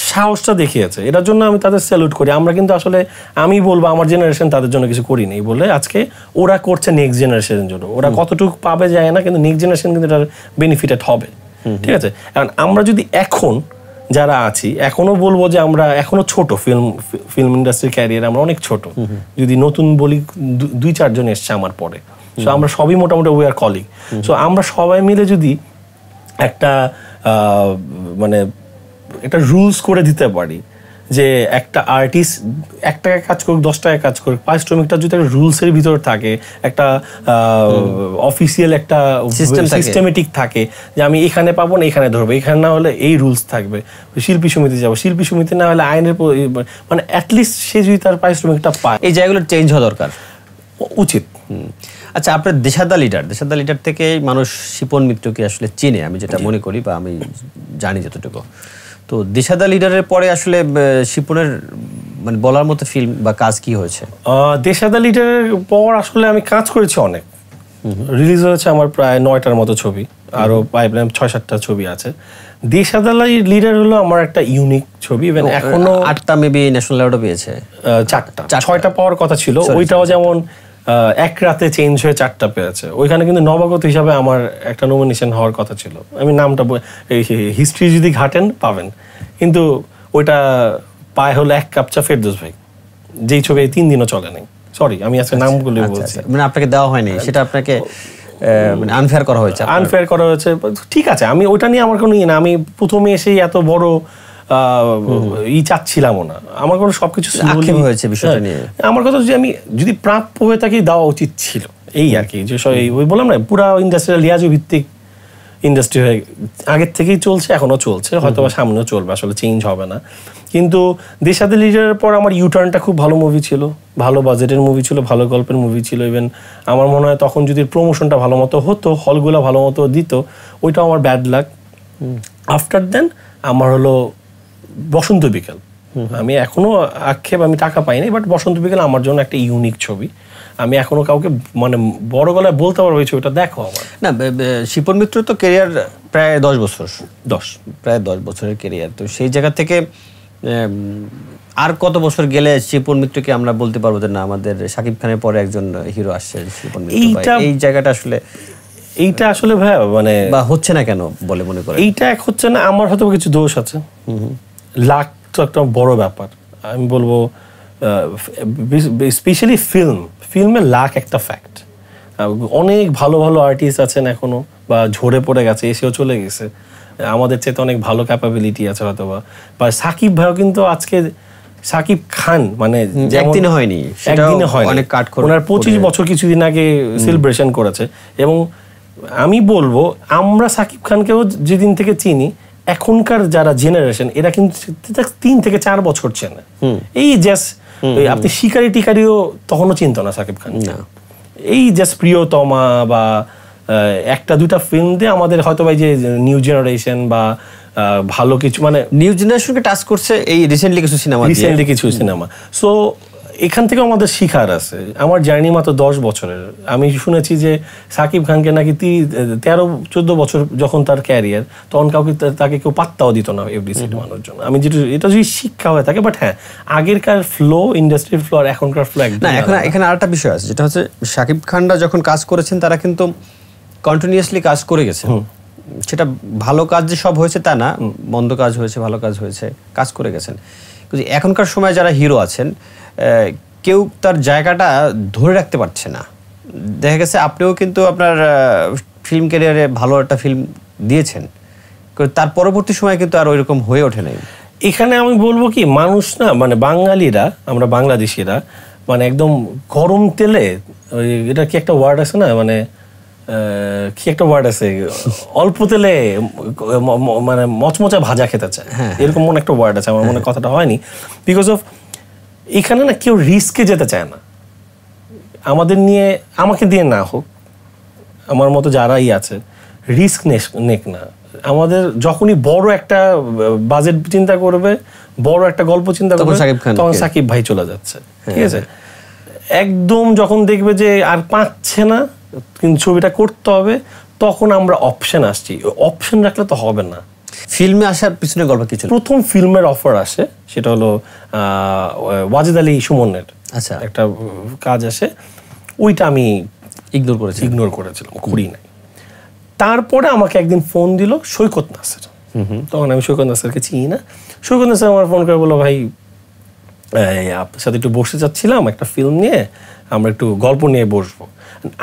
সাহসটা দেখিয়েছে, এটার জন্য আমি তাদের স্যালুট করি। আমরা কিন্তু আসলে, আমি বলবো আমার জেনারেশন তাদের জন্য কিছু করি নেই বলে আজকে ওরা করছে নেক্সট জেনারেশনের জন্য, ওরা কতটুকু পাবে যায় না, কিন্তু নেক্সট জেনারেশন কিন্তু এটার বেনিফিটেড হবে। ঠিক আছে, কারণ আমরা যদি এখন যারা আছি, এখনো বলবো যে আমরা এখনো ছোট, ফিল্ম ইন্ডাস্ট্রির ক্যারিয়ার আমরা অনেক ছোট, যদি নতুন বলি 2-4 জন এসছে আমার পরে, সো আমরা সবই মোটামুটি উই আর কলিগ, সো আমরা সবাই মিলে যদি একটা মানে একটা রুলস করে দিতে পারি যে একটা আর্টিস্ট 1 টাকায় কাজ করুক 10 টাকায় কাজ করুক, পারিশ্রমিকটা যদি একটা রুলসের ভিতরে থাকে, একটা অফিসিয়াল একটা সিস্টেমেটিক থাকে যে আমি এখানে পাবো না এখানে ধরবো, এখানে না হলে এই রুলস থাকবে, শিল্পী সমিতি যাবো, শিল্পী সমিতি না হলে আইনের, মানে অ্যাটলিস্ট সে যদি তার পারিশ্রমিকটা পায়, এই জায়গাগুলো চেঞ্জ হওয়া দরকার, উচিত। আচ্ছা, আপনার দেশাদা লিডার থেকে মানুষ শিপন মিত্রকে আসলে চিনে, আমি যেটা মনে করি বা আমি জানি যতটুকু, তো দেশাদা লিডারের পরে আসলে শিপনের মানে বলার মতো ফিল্ম বা কাজ কি হয়েছে? দেশাদা লিডারের পর আসলে আমি কাজ করেছি অনেক। রিলিজ হয়েছে আমার প্রায় 9টার মতো ছবি, আরো পাইপলাইন 6-7টা ছবি আছে। দেশাদা লিডার হলো আমার একটা ইউনিক ছবি। ইভেন এখনো 8টা মেবি ন্যাশনাল অ্যাওয়ার্ডও পেয়েছে। 6টা পাওয়ার কথা ছিল, ওইটাও যেমন এক রাতে চেঞ্জ হয়ে 4টা পেয়েছে। ওইখানে কিন্তু নবাগত হিসাবে আমার একটা নমিনেশন হওয়ার কথা ছিল। আমি নামটা হিস্ট্রি যদি ঘাটেন পাবেন, কিন্তু ওইটা পায় হলো 1 কাপ চা ফেরদৌস ভাই, যেই ছবি 3 দিনও চলে নাই। সরি, আমি আজকে নামগুলো বলছি। মানে আপনাকে দেওয়া হয়নি, সেটা আপনাকে মানে আনফেয়ার করা হয়েছে। আনফেয়ার করা হয়েছে, ঠিক আছে। আমি ওইটা নিয়ে আমার কোনো ইয়ে না। আমি প্রথমে এসেই এত বড় চাচ্ছিলামও না। আমার কোনো সবকিছু হয়েছে বিষয়টা নিয়ে। আমার কথা যে আমি যদি প্রাপ্য হয়ে থাকি দেওয়া উচিত ছিল, এই আর কি। যে ওই বললাম না, পুরা ইন্ডাস্ট্রিয়াল লিয়াজু ভিত্তিক ইন্ডাস্ট্রি হয়ে আগের থেকেই চলছে, এখনো চলছে, হয়তো বা সামনেও চলবে, আসলে চেঞ্জ হবে না। কিন্তু দেশাদা লিডারের পর আমার ইউটার্নটা খুব ভালো মুভি ছিল, ভালো বাজেটের মুভি ছিল, ভালো গল্পের মুভি ছিল। ইভেন আমার মনে হয় তখন যদি প্রমোশনটা ভালো মতো হতো, হলগুলো ভালো মতো দিত, ওইটাও আমার ব্যাড লাক। আফটার দেন আমার হলো বসন্ত বিকেল। আমি এখনো আক্ষেপ, আমি টাকা পাইনি, বাট বসন্ত বিকেল আমার জন্য একটা ইউনিক ছবি। আমি এখনো কাউকে মানে বড় গলায় বলতে পারবো এই ছবিটা দেখো আমার। না, শিপন মিত্র তো ক্যারিয়ার প্রায় 10 বছর, প্রায় 10 বছরের ক্যারিয়ার। তো সেই জায়গা থেকে আর কত বছর গেলে শিপন মিত্রকে আমরা বলতে পারবো যে না, আমাদের শাকিব খানের পরে একজন হিরো আসছে শিপন মিত্র? এই জায়গাটা আসলে এইটা আসলে ভাই মানে বা হচ্ছে না কেন বলে মনে করেন? এইটা এক হচ্ছে না, আমার হয়তো কিছু দোষ আছে। লাক তো একটা বড় ব্যাপার। আমি বলবো স্পেশালি ফিল্মে লাক একটা ফ্যাক্ট। অনেক ভালো ভালো আর্টিস্ট আছেন এখনো, বা ঝরে পড়ে গেছে, এসেও চলে গেছে, আমাদের চেয়ে অনেক ভালো ক্যাপাবিলিটি আছে হয়তো বা সাকিব ভাইও কিন্তু আজকে সাকিব খান মানে একদিনে হয়নি, একদিনে হয় অনেক কাট করে। ওনার 25 বছর কিছুদিন আগে সেলিব্রেশন করেছে। এবং আমি বলবো আমরা সাকিব খানকেও যেদিন থেকে চিনি, এখনকার যারা জেনারেশন এরা কিন্তু 3 থেকে 4 বছর চেনে। এই জাস্ট আপনি শিকারি টিকারিও তখনও চিনত না সাকিব খান। এই জাস্ট প্রিয়তমা বা 1-2টা ফিল্ম দিয়ে আমাদের হয়তো ভাই যে নিউ জেনারেশন বা ভালো কিছু মানে নিউ জেনারেশনকে টাচ করছে এই রিসেন্টলি কিছু সিনেমা। সো এখান থেকে আমাদের শিখার আছে। আমার জার্নি মাত্র 10 বছরের। আমি শুনেছি যে সাকিব খানকে নাকি 13-14 বছর যখন তার ক্যারিয়ার, তখন তাকে কেউ পাত্তাও দিত না এফডিসি মানুষ জন্য। আমি যেটা এটা যদি শিক্ষা হয়ে থাকে, বাট হ্যাঁ আগেরকার ফ্লো, ইন্ডাস্ট্রির ফ্লো আর এখনকার ফ্লো একদম না। এখানে আরেকটা বিষয় আছে, যেটা হচ্ছে সাকিব খানরা যখন কাজ করেছেন তারা কিন্তু কন্টিনিউয়াসলি কাজ করে গেছেন। সেটা ভালো কাজ যে সব হয়েছে তা না, মন্দ কাজ হয়েছে, ভালো কাজ হয়েছে, কাজ করে গেছেন। কিন্তু এখনকার সময় যারা হিরো আছেন, কেউ তার জায়গাটা ধরে রাখতে পারছে না। দেখা গেছে আপনিও কিন্তু আপনার ফিল্ম ক্যারিয়ারে ভালো একটা ফিল্ম দিয়েছেন, তার পরবর্তী সময় কিন্তু আর ওইরকম হয়ে ওঠে নাই। এখানে আমি বলবো কি, মানুষ না মানে বাঙালিরা, আমরা বাংলাদেশিরা মানে একদম গরম তেলে, এটা কি একটা ওয়ার্ড আছে না, মানে কি একটা ওয়ার্ড আছে, অল্প তেলে মানে মচমচা ভাজা খেতে চায়, এরকম মনে একটা ওয়ার্ড আছে, আমার মনে কথাটা হয়নি। বিকজ অফ এখানে না কেউ রিস্কে যেতে চায় না। আমাদের নিয়ে, আমাকে দিয়ে না হোক, আমার মতো যারাই আছে, রিস্ক নেক না। আমাদের যখনই বড় একটা বাজেট চিন্তা করবে, বড় একটা গল্প চিন্তা করবে, তখন সাকিব ভাই চলে যাচ্ছে, ঠিক আছে। একদম যখন দেখবে যে আর পাচ্ছে না, কিন্তু ছবিটা করতে হবে, তখন আমরা অপশন আসছি। অপশন রাখলে তো হবে না। ফিল্মে আসার পিছনে গল্প কিছু, প্রথম ফিল্মের অফার আসে, সেটা হলো ওয়াজেদ আলী সুমনের একটা কাজ আসে, ওইটা আমি ইগনোর করেছিলাম, করি নাই। তারপরে আমাকে একদিন ফোন দিল সৈকত নাসের। তখন আমি সৈকত নাসেরকে চিনি না। সৈকত নাসের আমার ফোন করে বললো, ভাই আপনার সাথে একটু বসতে চাচ্ছিলাম একটা ফিল্ম নিয়ে, আমরা একটু গল্প নিয়ে বসবো।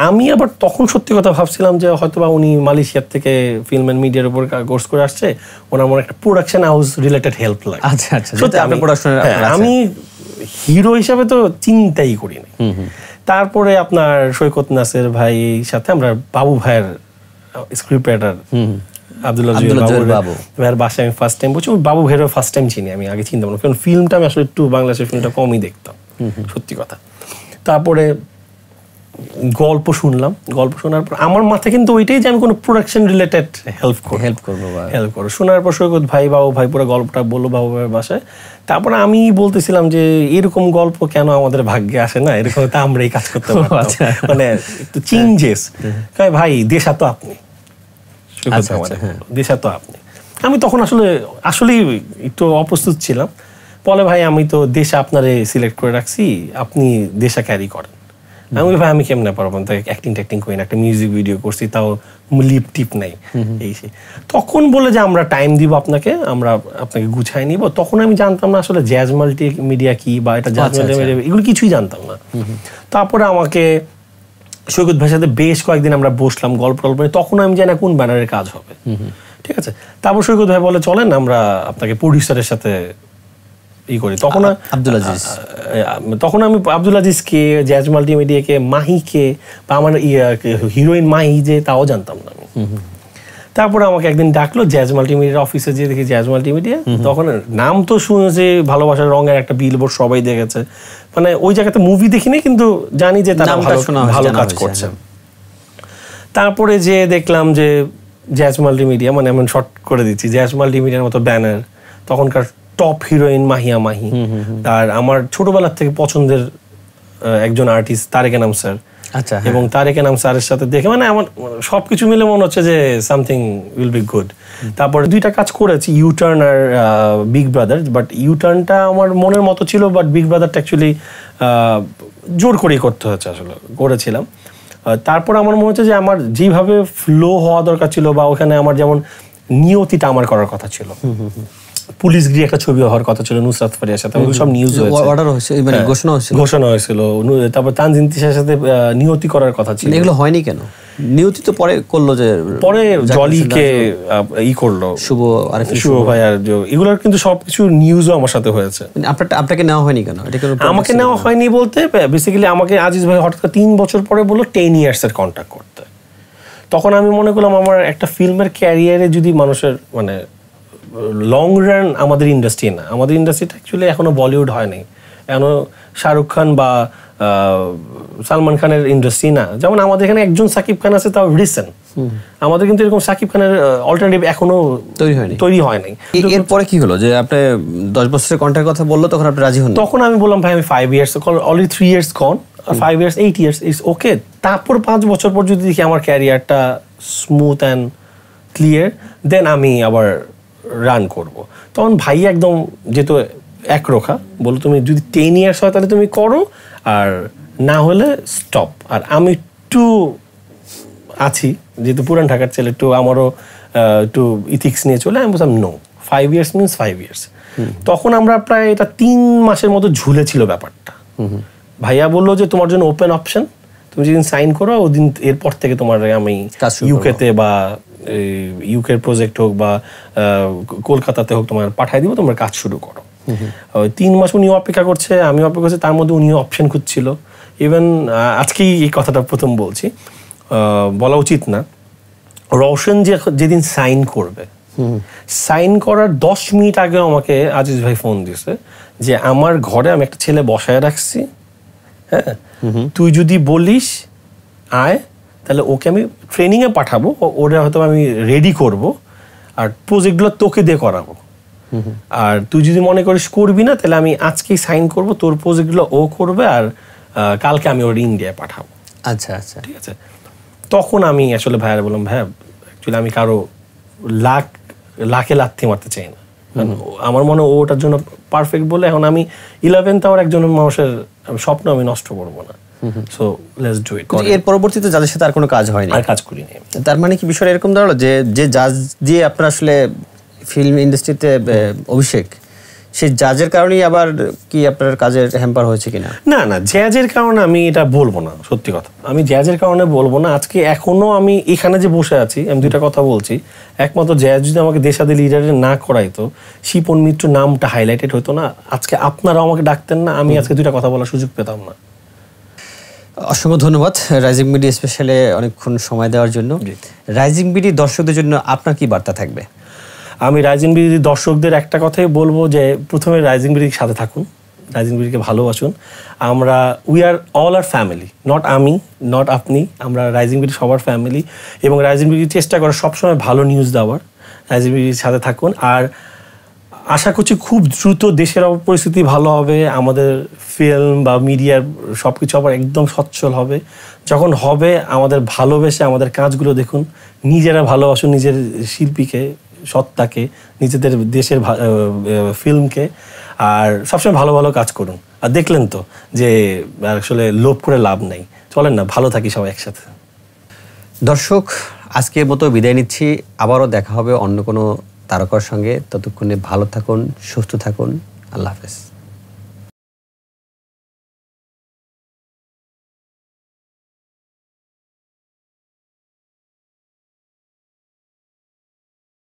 আমি আবার তখন সত্যি কথা ভাবছিলাম যে হয়তো বা উনি মালয়েশিয়ার থেকে ফিল্ম অ্যান্ড মিডিয়ার উপর কোর্স করে আসছে, ওনার মনে একটা প্রোডাকশন হাউস রিলেটেড হেল্প লাগে। আমি হিরো হিসাবে তো চিন্তাই করিনি। তারপরে আপনার সৈকত নাসের ভাই সাথে আমরা বাবু ভাইয়ের স্ক্রিপ্ট রাইটার আব্দুল্লাহ ভাইয়ের বাসায় আমি ফার্স্ট টাইম বলছি। বাবু ভাইয়েরও ফার্স্ট টাইম চিনি, আমি আগে চিনতাম না, কারণ ফিল্মটা আমি আসলে একটু বাংলাদেশের ফিল্মটা কমই দেখতাম, সত্যি কথা। তারপরে গল্প শুনলাম, গল্প শোনার পর আমার মাথায় কিন্তু ওইটাই যে আমি কোনো প্রোডাকশন রিলেটেড হেল্প করবো। শোনার পর সৈকত ভাই, বাবু ভাই পুরো গল্পটা বললো বাবু ভাইয়ের বাসায়। তারপরে আমি বলতেছিলাম যে এরকম গল্প কেন আমাদের ভাগ্যে আসে না, এরকম তো আমরাই কাজ করতে পারতাম, মানে একটু চেঞ্জেস। ভাই দেশা তো আপনি, দেশা তো আপনি। আমি তখন আসলেই একটু অপ্রস্তুত ছিলাম। বলে ভাই আমি তো দেশা আপনারে সিলেক্ট করে রাখছি, আপনি দেশা ক্যারি করেন। আমি ভাই আমি কেমনে পারবো, তাই অ্যাক্টিং করি না, একটা মিউজিক ভিডিও করছি, তাও লিপ টিপ নাই এই সে। তখন বলে যে আমরা টাইম দিব আপনাকে, আমরা আপনাকে গুছাই নিব। তখন আমি জানতাম না আসলে জ্যাজ মাল্টিমিডিয়া কি, বা এটা জ্যাজ মাল্টিমিডিয়া এগুলো কিছুই জানতাম না। তারপরে আমাকে সৈকত ভাইয়ের সাথে বেশ কয়েকদিন আমরা বসলাম গল্প নিয়ে। তখন আমি জানি না কোন ব্যানারের কাজ হবে, ঠিক আছে। তারপর সৈকত ভাই বলে চলেন আমরা আপনাকে প্রডিউসারের সাথে করি। তখন আমি আব্দুল আজিজকে, জ্যাজ মাল্টিমিডিয়াকে, মাহিকে, বা আমার হিরোইন মাহি যে তাও জানতাম না আমি। তারপরে আমাকে একদিন ডাকলো জ্যাজ মাল্টিমিডিয়ার অফিসে, যে দেখি জ্যাজ মাল্টিমিডিয়া। তখন নাম তো শুনেছি, ভালোবাসার রঙের একটা বিলবোর্ড সবাই দেখেছে, মানে ওই জায়গাতে মুভি দেখিনি কিন্তু জানি যে তারা ভালো কাজ করছে। তারপরে যে দেখলাম যে জ্যাজ মাল্টিমিডিয়া, মানে এমন শর্ট করে দিচ্ছি, জ্যাজ মাল্টিমিডিয়ার মতো ব্যানার, তখনকার টপ হিরোইন মাহিয়া মাহি, আর আমার ছোটবেলার থেকে পছন্দের একজন আর্টিস্ট তারেক এনাম স্যার। আচ্ছা। এবং তারেক এনাম স্যারের সাথে দেখে মানে আমার সবকিছু মিলে মনে হচ্ছে যে সামথিং উইল বি গুড। তারপরে 2টা কাজ করেছি, ইউটার্ন আর বিগ ব্রাদার। বাট ইউটার্নটা আমার মনের মতো ছিল, বাট বিগ ব্রাদারটা অ্যাকচুয়ালি জোর করেই করতে হচ্ছে, আসলে করেছিলাম। তারপর আমার মনে হচ্ছে যে আমার যেভাবে ফ্লো হওয়া দরকার ছিল, বা ওখানে আমার যেমন নিয়তিটা আমার করার কথা ছিল, পুলিশগিরি একটা ছবি হওয়ার কথা ছিল নুসরাত ফারিয়ার সাথে, সব নিউজ ঘোষণা হয়েছিল। তারপর তানজিন তিশার সাথে নিয়তি করার কথা ছিল, এগুলো হয়নি কেন? নিয়তি তো পরে করলো, যে পরে জলিকে করলো শুভ ভাই, আর এগুলোর কিন্তু সবকিছু নিউজও আমার সাথে হয়েছে। আপনাকে নেওয়া হয়নি কেন? আমাকে নেওয়া হয়নি বলতে বেসিক্যালি আমাকে আজিজ ভাই হঠাৎ 3 বছর পরে বললো 10 ইয়ার্সের কন্ট্রাক্ট করতে। তখন আমি মনে করলাম আমার একটা ফিল্মের ক্যারিয়ারে যদি মানুষের মানে লং রান, আমাদের ইন্ডাস্ট্রি না, আমাদের ইন্ডাস্ট্রিটা অ্যাকচুয়ালি এখনো বলিউড হয় নাই, এখনো শাহরুখ খান বা সালমান খানের ইন্ডাস্ট্রি না। যেমন আমাদের এখানে একজন সাকিব খান আছে, তাও রিসেন্ট। আমাদের কিন্তু এরকম সাকিব খানের অল্টারনেটিভ এখনো তৈরি হয় নাই। এরপরে কি হলো যে আপনি 10 বছরের কন্ট্রাক্ট কথা বললো, তখন আপনি রাজি হন? তখন আমি বললাম ভাই আমি 5 years, already 3 years gone, 5 years 8 years it's okay. তারপর 5 বছর পর যদি দেখি আমার ক্যারিয়ারটা স্মুথ অ্যান্ড ক্লিয়ার, দেন আমি আবার রান করব। তখন ভাই একদম যেহেতু একরোখা বলো, তুমি যদি 10 ইয়ার্স হয় তাহলে তুমি করো, আর না হলে স্টপ। আর আমি একটু আছি, যেহেতু পুরান ঢাকার ছেলে, একটু আমারও একটু ইথিক্স নিয়ে চলে, আমি বললাম নো, 5 ইয়ার্স মিনস 5 ইয়ার্স। তখন আমরা প্রায় এটা 3 মাসের মতো ঝুলেছিল ব্যাপারটা। ভাইয়া বললো যে তোমার জন্য ওপেন অপশন, তুমি যেদিন সাইন করো ওদিন এরপর থেকে তোমার আমি ইউকেতে বা ইউকের প্রজেক্ট হোক বা কলকাতাতে হোক তোমার পাঠাই দিব, তোমার কাজ শুরু করো। 3 মাস উনি অপেক্ষা করছে, আমি অপেক্ষা করছি, তার মধ্যে উনিও অপশন খুঁজছিল। ইভেন আজকেই এই কথাটা প্রথম বলছি, বলা উচিত না, রওশন যেদিন সাইন করবে, সাইন করার 10 মিনিট আগে আমাকে আজিজ ভাই ফোন দিয়েছে যে আমার ঘরে আমি একটা ছেলে বসায় রাখছি, হ্যাঁ তুই যদি বলিস আয়, তাহলে ওকে আমি ট্রেনিংয়ে পাঠাবো, ওরা হয়তো আমি রেডি করব, আর প্রজেক্টগুলো তোকে দিয়ে করাবো। আর তুই যদি মনে করিস করবি না, তাহলে আমি আজকেই সাইন করব, তোর প্রজেক্টগুলো ও করবে, আর কালকে আমি ওর ইন্ডিয়ায় পাঠাবো। আচ্ছা আচ্ছা, ঠিক আছে। তখন আমি আসলে ভাইয়ারে বললাম, ভাইয়া অ্যাকচুয়ালি আমি কারো লাখে লাথি মারতে চাই না, আমার মনে হয় ওটার জন্য পারফেক্ট বলে। এখন আমি 11th আওয়ার একজন মানুষের স্বপ্ন আমি নষ্ট করবো না, সো লেটস ডু ইট। এর পরবর্তীতে যাদের সাথে আর কোনো কাজ হয়নি, আর কাজ করিনি। তার মানে কি বিষয়টা এরকম দাঁড়ালো যে জাজ দিয়ে আপনার আসলে ফিল্ম ইন্ডাস্ট্রিতে অভিষেক, সেই জাজের কারণেই আবার কি আপনার কাজের হ্যাম্পার হয়েছে কিনা? না না, জ্যাজের কারণে আমি এটা বলবো না, সত্যি কথা আমি জ্যাজের কারণে বলবো না। আজকে এখনো আমি এখানে যে বসে আছি, আমি 2টা কথা বলছি। একমাত্র জ্যাজ যদি আমাকে দেশাদি লিডারে না করাইতো, শিপন মিত্র নামটা হাইলাইটেড হতো না, আজকে আপনারাও আমাকে ডাকতেন না, আমি আজকে 2টা কথা বলার সুযোগ পেতাম না। অসংখ্য ধন্যবাদ রাইজিং বিডি স্পেশালে অনেকক্ষণ সময় দেওয়ার জন্য। রাইজিং বিডি দর্শকদের জন্য আপনার কি বার্তা থাকবে? আমি রাইজিং বিডি দর্শকদের একটা কথাই বলবো যে প্রথমে রাইজিং বিডির সাথে থাকুন, রাইজিং বিডিকে ভালোবাসুন। আমরা we are all our family, not আমি, নট আপনি, আমরা রাইজিং বিডি সবার ফ্যামিলি। এবং রাইজিং বিডি চেষ্টা করে সবসময় ভালো নিউজ দেওয়ার। রাইজিং বিডির সাথে থাকুন। আর আশা করছি খুব দ্রুত দেশের পরিস্থিতি ভালো হবে, আমাদের ফিল্ম বা মিডিয়ার সব কিছু আবার একদম সচ্ছল হবে। যখন হবে আমাদের ভালোবেসে আমাদের কাজগুলো দেখুন, নিজেরা ভালোবাসুন নিজের শিল্পীকে, সত্তাকে, নিজেদের দেশের ফিল্মকে, আর সবসময় ভালো ভালো কাজ করুন। আর দেখলেন তো যে আসলে লোভ করে লাভ নেই। চলেন না ভালো থাকি সবাই একসাথে। দর্শক, আজকের মতো বিদায় নিচ্ছি। আবারও দেখা হবে অন্য কোনো তারকার সঙ্গে। ততক্ষণে ভালো থাকুন, সুস্থ থাকুন। আল্লাহ হাফেজ।